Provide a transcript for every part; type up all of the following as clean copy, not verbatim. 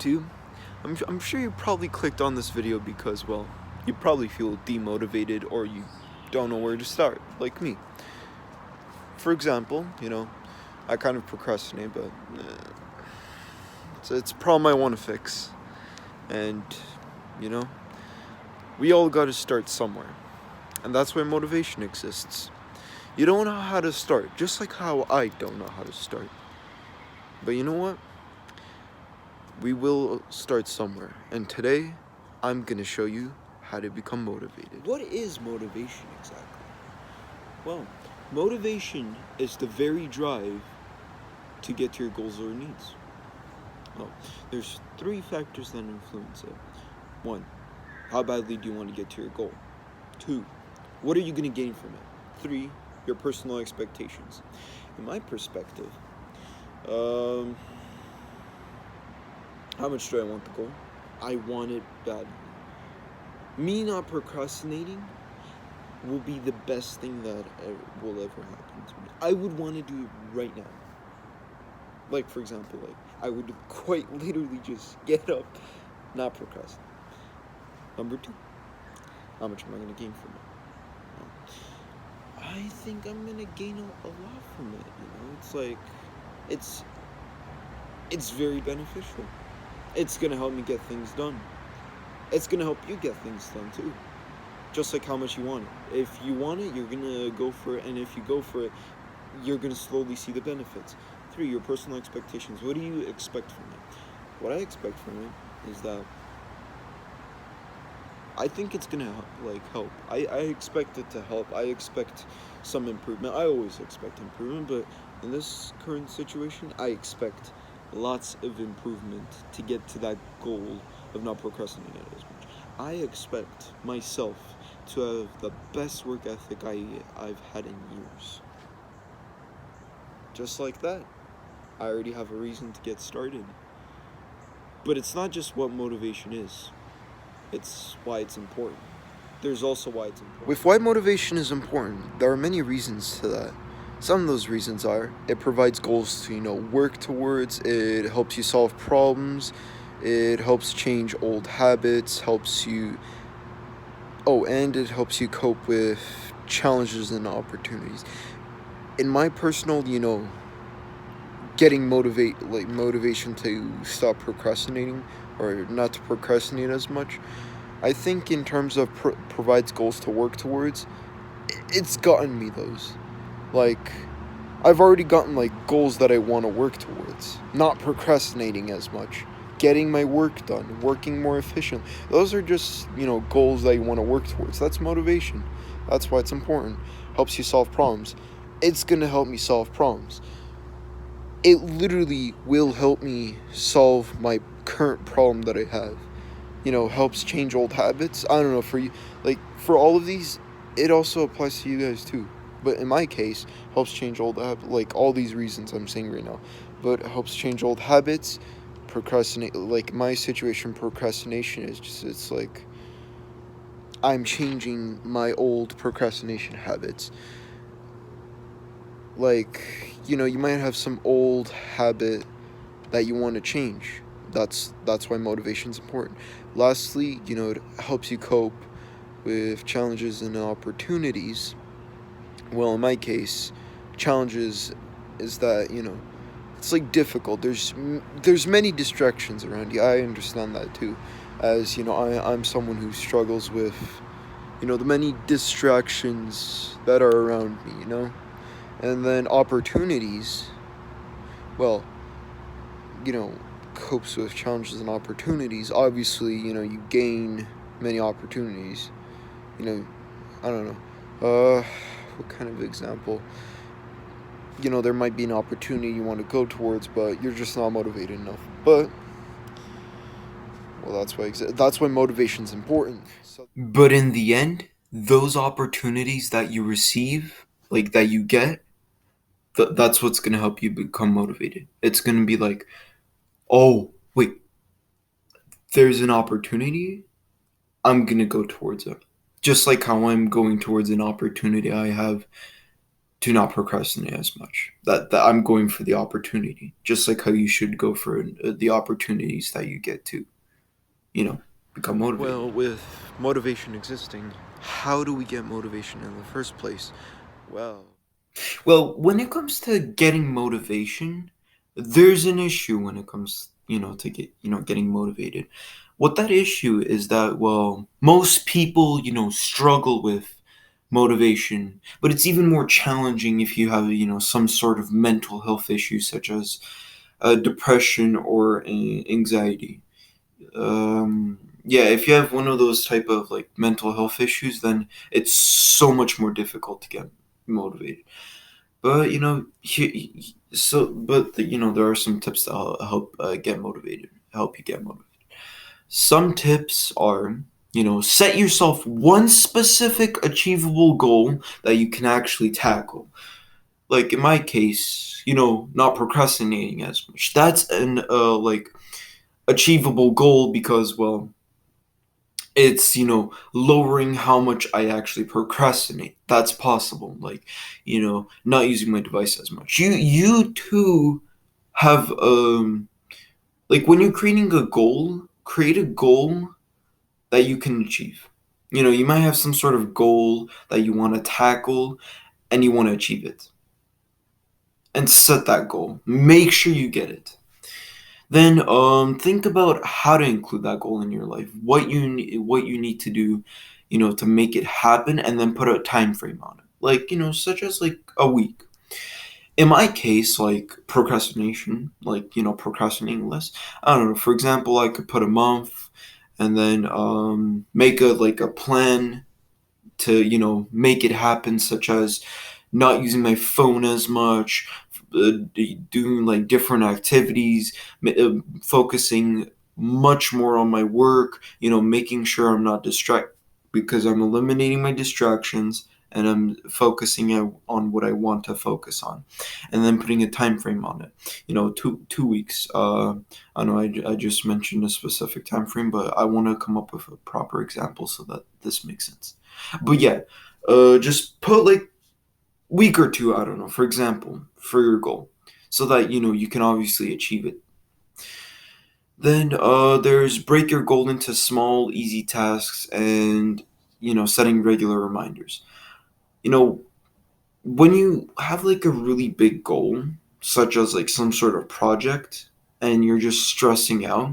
YouTube. I'm sure you probably clicked on this video because, well, you probably feel demotivated or you don't know where to start, like me. For example, I kind of procrastinate, but it's a problem I want to fix. And, you know, we all got to start somewhere. And that's why motivation exists. You don't know how to start, just like how I don't know how to start. But you know what? We will start somewhere. And today, I'm going to show you how to become motivated. What is motivation exactly? Well, motivation is the very drive to get to your goals or needs. Well, there's 3 factors that influence it. 1, how badly do you want to get to your goal? 2, what are you going to gain from it? 3, your personal expectations. In my perspective, how much do I want the goal? I want it badly. Me not procrastinating will be the best thing that will ever happen to me. I would want to do it right now. Like, for example, I would quite literally just get up, not procrastinate. Number 2, how much am I going to gain from it? I think I'm going to gain a lot from it, It's like, it's very beneficial. It's going to help me get things done. It's going to help you get things done, too. Just like how much you want it. If you want it, you're going to go for it, and if you go for it, you're going to slowly see the benefits. 3, your personal expectations. What do you expect from it? What I expect from it is that I think it's gonna help. I expect it to help. I expect some improvement. I always expect improvement, but in this current situation, I expect lots of improvement to get to that goal of not procrastinating as much. I expect myself to have the best work ethic I've had in years. Just like that, I already have a reason to get started. But it's not just what motivation is. It's why it's important. There's also why it's important. With why motivation is important, there are many reasons to that. Some of those reasons are, it provides goals to, work towards, it helps you solve problems, it helps change old habits, and it helps you cope with challenges and opportunities. In my personal, getting motivation to stop procrastinating or not to procrastinate as much, I think in terms of provides goals to work towards, it's gotten me those. I've already gotten goals that I want to work towards, not procrastinating as much, getting my work done, working more efficient. Those are just, goals that you want to work towards. That's motivation. That's why it's important. Helps you solve problems. It's going to help me solve problems. It literally will help me solve my current problem that I have. Helps change old habits. I don't know, for you, for all of these, it also applies to you guys too. But in my case, helps change old habits, all these reasons I'm saying right now. But it helps change old habits, procrastinate, my situation, procrastination is just, it's I'm changing my old procrastination habits. You might have some old habit that you want to change. That's why motivation is important. Lastly, it helps you cope with challenges and opportunities. Well, in my case, challenges is that, it's difficult. There's many distractions around you. I understand that too. As, I'm someone who struggles with, the many distractions that are around me, And then opportunities, well, copes with challenges and opportunities. Obviously, you gain many opportunities. I don't know. What kind of example? There might be an opportunity you want to go towards, but you're just not motivated enough. But, well, that's why motivation's important. But in the end, those opportunities that you receive, that you get, that's what's going to help you become motivated. It's going to be oh, wait, there's an opportunity, I'm going to go towards it. Just like how I'm going towards an opportunity I have to not procrastinate as much. That I'm going for the opportunity, just like how you should go for the opportunities that you get to, you know, become motivated. Well, with motivation existing, how do we get motivation in the first place? Well, when it comes to getting motivation, there's an issue when it comes, to getting motivated. What that issue is that, well, most people, struggle with motivation, but it's even more challenging if you have, some sort of mental health issue such as depression or anxiety. Yeah, if you have one of those type of like mental health issues, then it's so much more difficult to get motivated. But there are some tips that help get motivated, help you get motivated. Some tips are, set yourself one specific achievable goal that you can actually tackle. Like in my case, not procrastinating as much. That's an like achievable goal because, well, it's lowering how much I actually procrastinate. That's possible. Like, not using my device as much. You too have like when you're creating a goal, create a goal that you can achieve. You might have some sort of goal that you want to tackle and you want to achieve it. And set that goal. Make sure you get it. Then think about how to include that goal in your life. What you need to do, to make it happen, and then put a time frame on it. Like, such as like a week. In my case, like procrastination, like, procrastinating less. I don't know. For example, I could put a month and then make a plan to, make it happen, such as not using my phone as much, doing like different activities, focusing much more on my work, making sure I'm not distracted because I'm eliminating my distractions and I'm focusing on what I want to focus on, and then putting a time frame on it. 2 weeks. I know I just mentioned a specific time frame, but I want to come up with a proper example so that this makes sense. But yeah, just put like week or two, I don't know, for example, for your goal, so that you can obviously achieve it. Then there's break your goal into small, easy tasks and setting regular reminders. You know, when you have like a really big goal, such as like some sort of project, and you're just stressing out,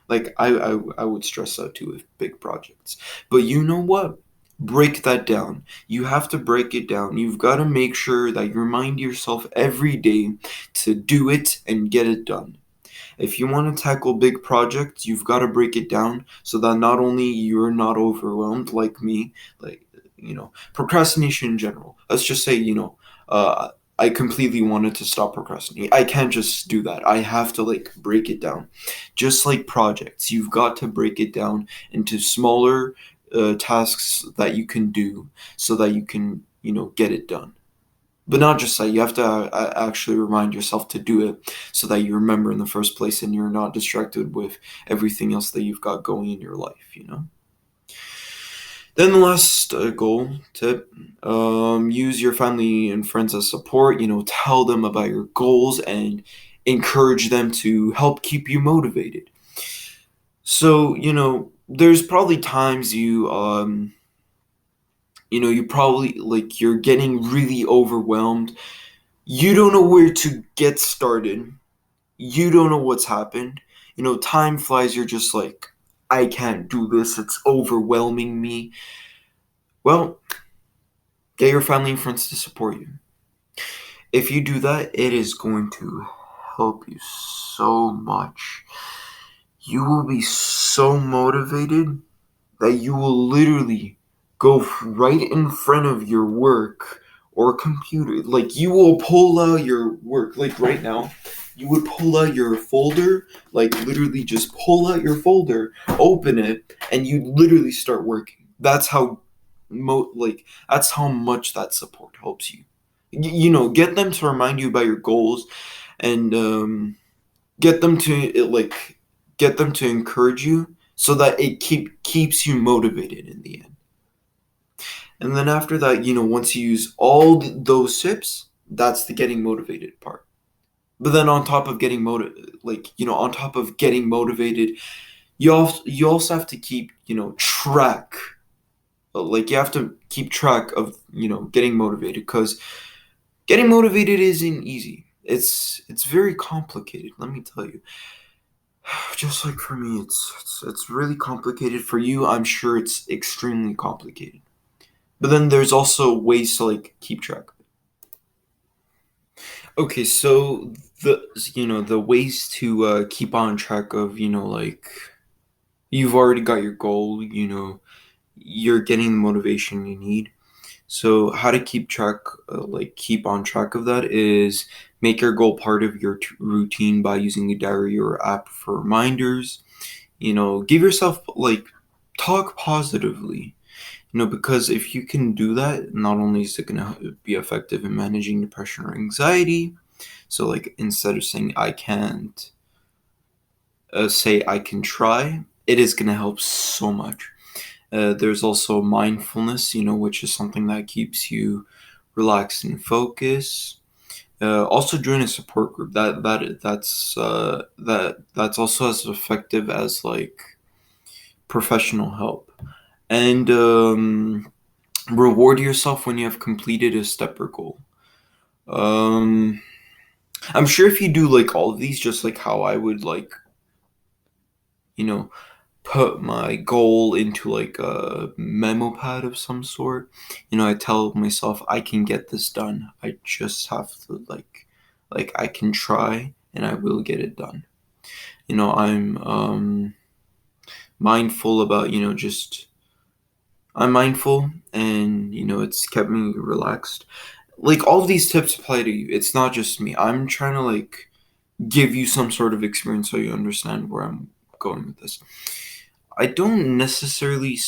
like I would stress out too with big projects. But you know what? Break that down. You have to break it down. You've got to make sure that you remind yourself every day to do it and get it done. If you want to tackle big projects, you've got to break it down so that not only you're not overwhelmed like me, like, procrastination in general. Let's just say, I completely wanted to stop procrastinating. I can't just do that. I have to like break it down. Just like projects, you've got to break it down into smaller tasks that you can do so that you can, get it done. But not just that, you have to actually remind yourself to do it so that you remember in the first place and you're not distracted with everything else that you've got going in your life. Then the last goal tip, use your family and friends as support. Tell them about your goals and encourage them to help keep you motivated. So, there's probably times you probably like you're getting really overwhelmed. You don't know where to get started. You don't know what's happened. Time flies. You're just like, I can't do this. It's overwhelming me. Well, get your family and friends to support you. If you do that, it is going to help you so much. You will be so motivated that you will literally go right in front of your work or computer. Like, you will pull out your work. Like, right now, you would pull out your folder, like, literally just pull out your folder, open it, and you literally start working. That's how, that's how much that support helps you. Get them to remind you about your goals and get them to, get them to encourage you so that it keeps you motivated in the end. And then after that, once you use all those tips, that's the getting motivated part. But then on top of getting on top of getting motivated, you also have to keep, track. Like, you have to keep track of, getting motivated, because getting motivated isn't easy. It's very complicated, let me tell you. Just like for me, it's really complicated. For you, I'm sure it's extremely complicated. But then there's also ways to, like, keep track. Okay, so the ways to keep on track of, like, you've already got your goal, you're getting the motivation you need. So how to keep track, keep on track of that, is make your goal part of your routine by using a diary or app for reminders. Give yourself, like, talk positively. Because if you can do that, not only is it gonna be effective in managing depression or anxiety. So, like, instead of saying I can't, say I can try. It is gonna help so much. There's also mindfulness, which is something that keeps you relaxed and focused. Also, join a support group. That's also as effective as, like, professional help. And reward yourself when you have completed a step or goal. Um, I'm sure if you do, like, all of these, just like how I would, like, you know put my goal into, like, a memo pad of some sort. I tell myself I can get this done. I just have to, like, I can try and I will get it done. I'm mindful about, just I'm mindful, and it's kept me relaxed. Like, all of these tips apply to you. It's not just me. I'm trying to, like, give you some sort of experience so you understand where I'm going with this. I don't necessarily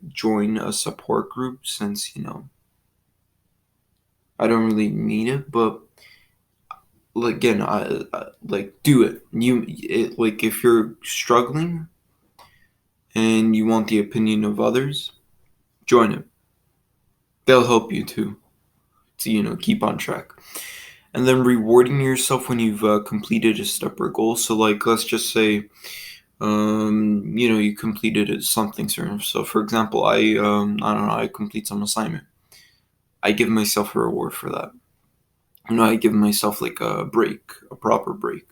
join a support group, since I don't really need it. But, like, again, I like, do it. Like, if you're struggling and you want the opinion of others, join it. They'll help you too to, keep on track. And then rewarding yourself when you've completed a step or goal. So, like, let's just say, you completed something certain. So, for example, I don't know, I complete some assignment. I give myself a reward for that. I give myself, like, a break, a proper break.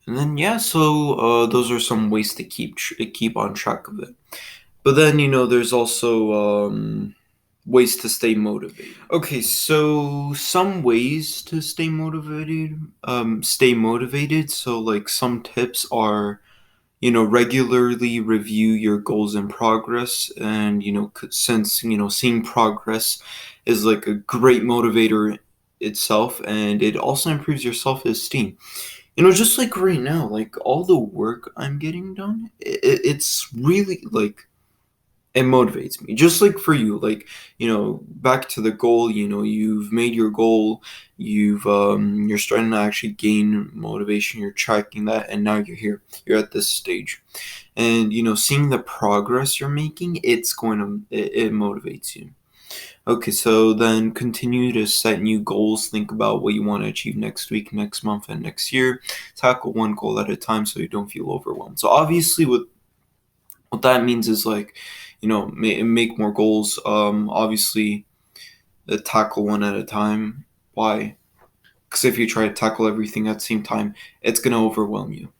And then, yeah, so those are some ways to keep on track of it. But then, there's also ways to stay motivated. Okay, so some ways to stay motivated. So, like, some tips are, regularly review your goals and progress. And, since, seeing progress is, like, a great motivator itself, and it also improves your self-esteem. Just like right now, like, all the work I'm getting done, it's really, like, it motivates me. Just like for you, like, back to the goal, you've made your goal, you're starting to actually gain motivation, you're tracking that, and now you're at this stage. And, seeing the progress you're making, it motivates you. Okay, so then continue to set new goals. Think about what you want to achieve next week, next month, and next year. Tackle one goal at a time so you don't feel overwhelmed. So obviously, what that means is, like, make more goals. Obviously, tackle one at a time. Why? Because if you try to tackle everything at the same time, it's gonna overwhelm you.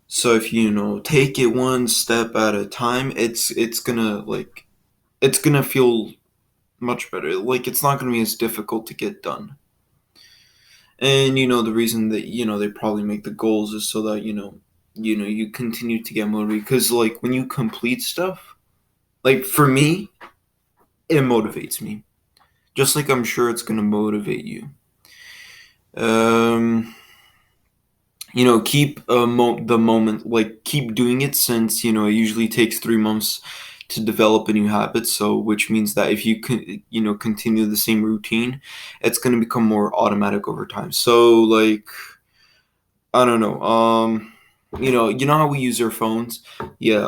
So if you, take it one step at a time, it's gonna feel much better. Like, it's not gonna be as difficult to get done. And, the reason that, they probably make the goals is so that, you continue to get motivated. Because, like, when you complete stuff, like, for me, it motivates me. Just like I'm sure it's going to motivate you. Um, keep the moment, like, keep doing it, since, it usually takes 3 months to develop a new habit. So, which means that if you can, continue the same routine, it's going to become more automatic over time. So, like, I don't know. You know how we use our phones? Yeah.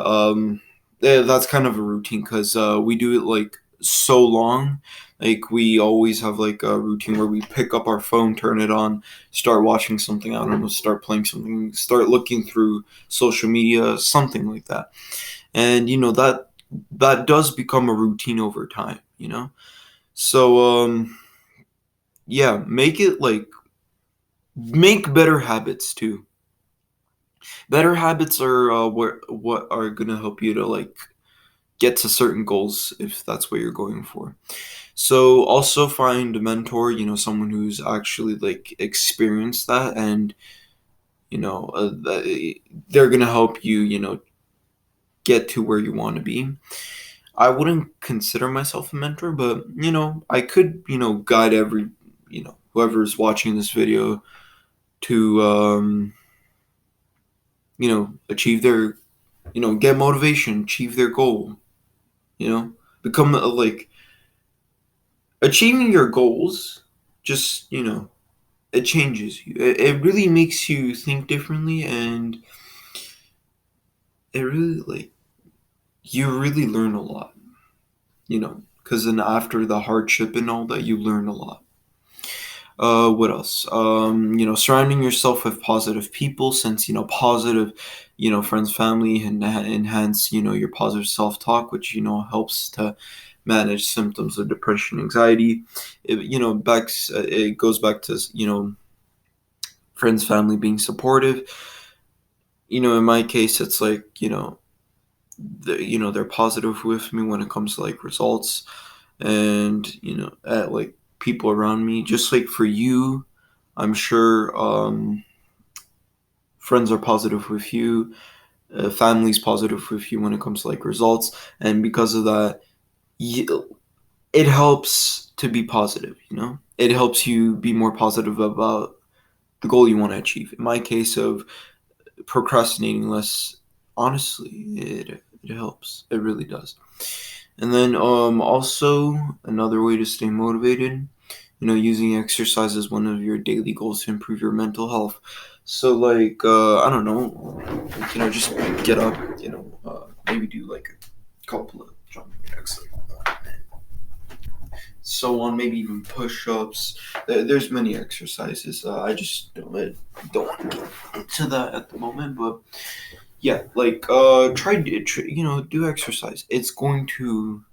that's kind of a routine because we do it like so long. Like we always have like a routine where we pick up our phone, turn it on, start watching something. I don't know, start playing something, start looking through social media, something like that. And that does become a routine over time. So yeah, make better habits too. Better habits are what are gonna help you to like get to certain goals if that's what you're going for. So also find a mentor, someone who's actually like experienced that, and they're gonna help you, get to where you want to be. I wouldn't consider myself a mentor, but I could, guide every, whoever's watching this video to, achieve their, get motivation, achieve their goal, become like achieving your goals. Just it changes you. It really makes you think differently, and it really like you really learn a lot. Because then after the hardship and all that, you learn a lot. What else? Surrounding yourself with positive people, since positive, friends, family, and enhance your positive self talk, which helps to manage symptoms of depression, anxiety. It goes back to friends, family being supportive. In my case, it's like they're positive with me when it comes to like results, and at like people around me. Just like for you, I'm sure friends are positive with you, family's positive with you when it comes to like results, and because of that, it helps to be positive. It helps you be more positive about the goal you want to achieve. In my case of procrastinating less, honestly, it helps. It really does. And then also another way to stay motivated, using exercise as one of your daily goals to improve your mental health. So like I don't know, just get up, maybe do like a couple of jumping jacks, so on, maybe even push-ups. There's many exercises. I just don't want to get into that at the moment, but yeah, like do exercise. It's going to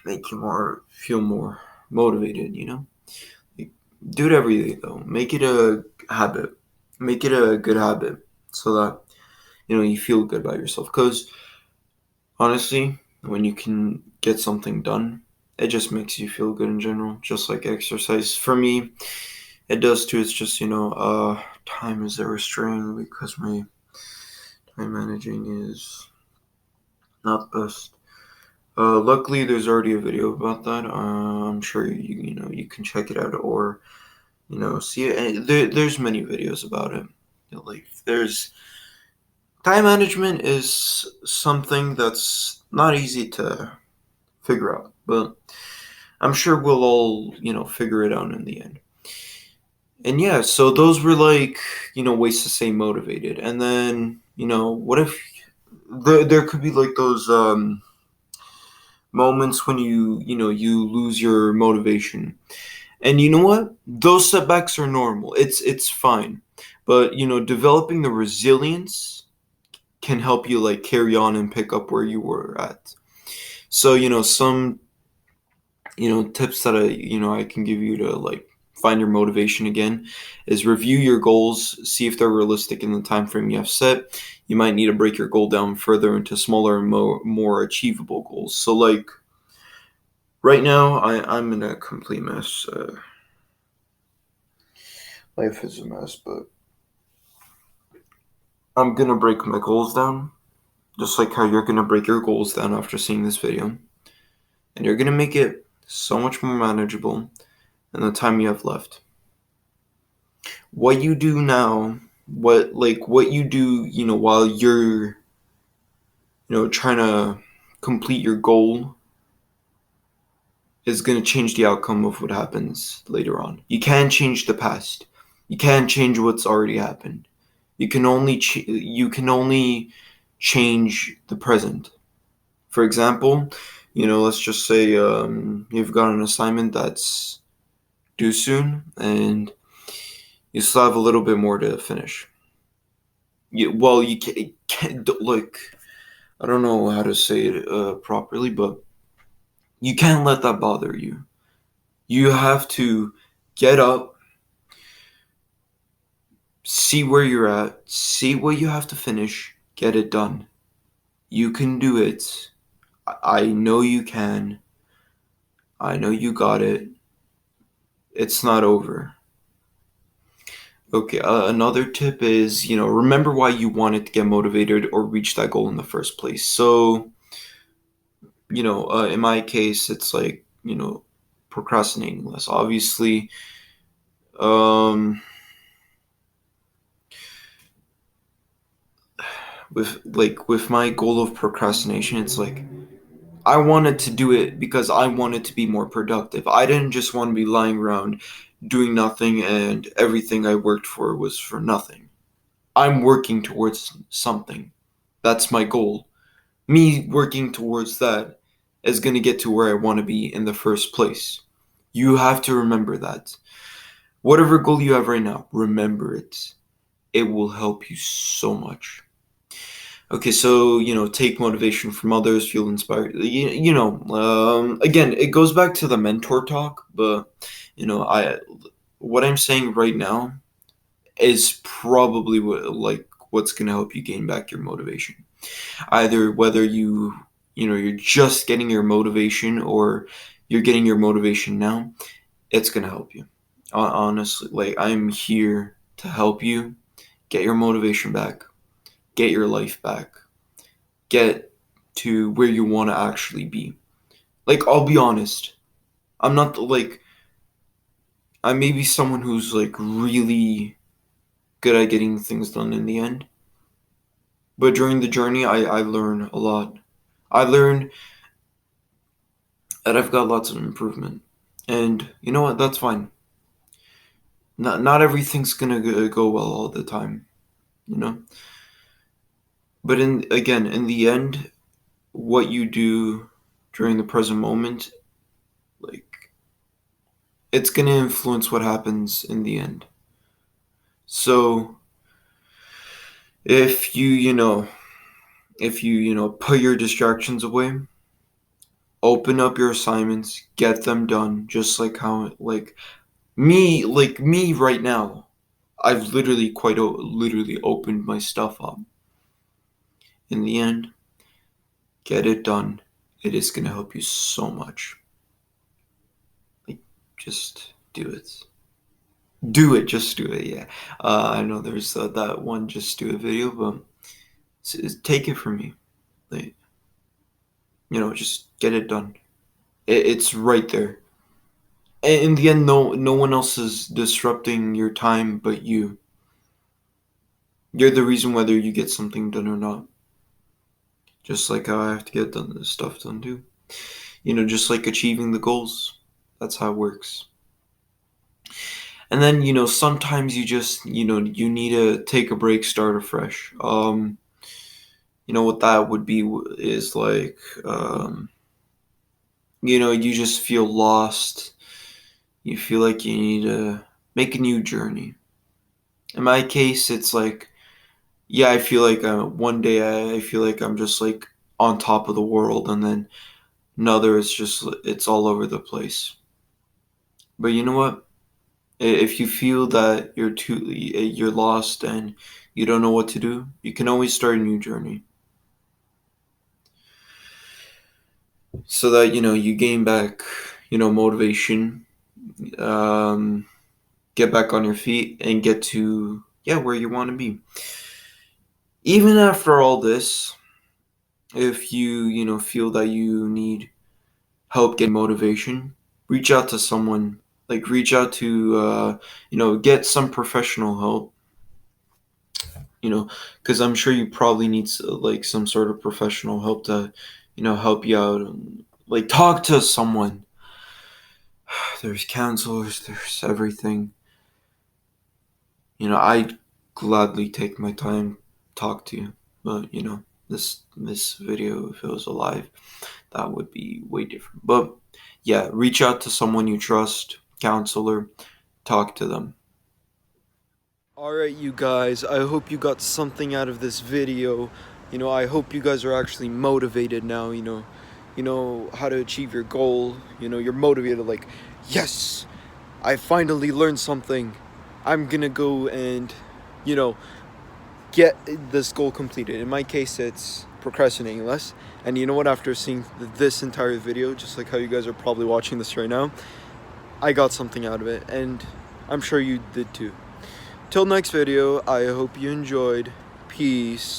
make you feel more motivated. Like, do it every day though. Make it a habit. Make it a good habit so that you feel good about yourself. Because honestly, when you can get something done, it just makes you feel good in general. Just like exercise for me, it does too. It's just time is a restraint because my time managing is not the best. Luckily, there's already a video about that. I'm sure you can check it out, or see it. And there's many videos about it. Like there's time management is something that's not easy to figure out, but I'm sure we'll all figure it out in the end. And yeah, so those were like ways to stay motivated. And then what if there could be like those moments when you lose your motivation. And you know what? Those setbacks are normal. It's fine. But developing the resilience can help you like carry on and pick up where you were at. So some tips that I can give you to like find your motivation again is review your goals, see if they're realistic in the time frame you have set. You might need to break your goal down further into smaller and more achievable goals. So like right now, I'm in a complete mess. Life is a mess, but I'm gonna break my goals down, just like how you're gonna break your goals down after seeing this video, and you're gonna make it so much more manageable in the time you have left. What you do now, what you do, while you're, trying to complete your goal, is gonna change the outcome of what happens later on. You can't change the past. You can't change what's already happened. You can only change the present. For example, let's just say you've got an assignment that's due soon, and you still have a little bit more to finish. You can't like, I don't know how to say it properly, but you can't let that bother you. You have to get up, see where you're at, see what you have to finish, get it done. You can do it. I know you can. I know you got it. It's not over. Okay, another tip is, remember why you wanted to get motivated or reach that goal in the first place. So, in my case, it's like, procrastinating less. Obviously, um, with my goal of procrastination, it's like I wanted to do it because I wanted to be more productive. I didn't just want to be lying around doing nothing and everything I worked for was for nothing. I'm working towards something. That's my goal. Me working towards that is going to get to where I want to be in the first place. You have to remember that. Whatever goal you have right now, remember it. It will help you so much. Okay, so take motivation from others, feel inspired. Again, it goes back to the mentor talk, but I what I'm saying right now is probably what's gonna help you gain back your motivation. Either whether you're just getting your motivation or you're getting your motivation now, it's gonna help you. Honestly, like I'm here to help you get your motivation back, get your life back, get to where you want to actually be. Like, I'll be honest, I'm not like, I may be someone who's like really good at getting things done in the end, but during the journey, I learn a lot. I learn that I've got lots of improvement. And you know what? That's fine. Not everything's gonna go well all the time, you know? But in the end, what you do during the present moment, like, it's gonna influence what happens in the end. So if you put your distractions away, open up your assignments, get them done, just like how me right now. I've literally literally opened my stuff up. In the end, get it done. It is gonna help you so much. Like, just do it. Do it. Just do it. Yeah. I know there's that one "just do it" video, but take it from me. Like, just get it done. It's right there. In the end, no one else is disrupting your time but you. You're the reason whether you get something done or not. Just like how I have to get this stuff done too. Just like achieving the goals. That's how it works. And then, sometimes you just, you need to take a break, start afresh. What that would be is like, you just feel lost. You feel like you need to make a new journey. In my case, it's like, yeah, I feel like one day I feel like I'm just like on top of the world, and then another it's all over the place. But you know what? If you feel that you're lost and you don't know what to do, you can always start a new journey. So that you gain back motivation, um, get back on your feet, and get to where you want to be. Even after all this, if you feel that you need help getting motivation, reach out to someone. Like, reach out to get some professional help. Because I'm sure you probably need like some sort of professional help to help you out. And, like, talk to someone. There's counselors. There's everything. I gladly take my time, talk to you. But you know, this video, if it was alive, that would be way different. But yeah, reach out to someone you trust, counselor, talk to them. Alright, you guys, I hope you got something out of this video. I hope you guys are actually motivated now, you know how to achieve your goal. You're motivated, like, yes, I finally learned something. I'm gonna go and, you know, get this goal completed. In my case, it's procrastinating less. And you know what? After seeing this entire video, just like how you guys are probably watching this right now, I got something out of it, and I'm sure you did too. Till next video, I hope you enjoyed. Peace.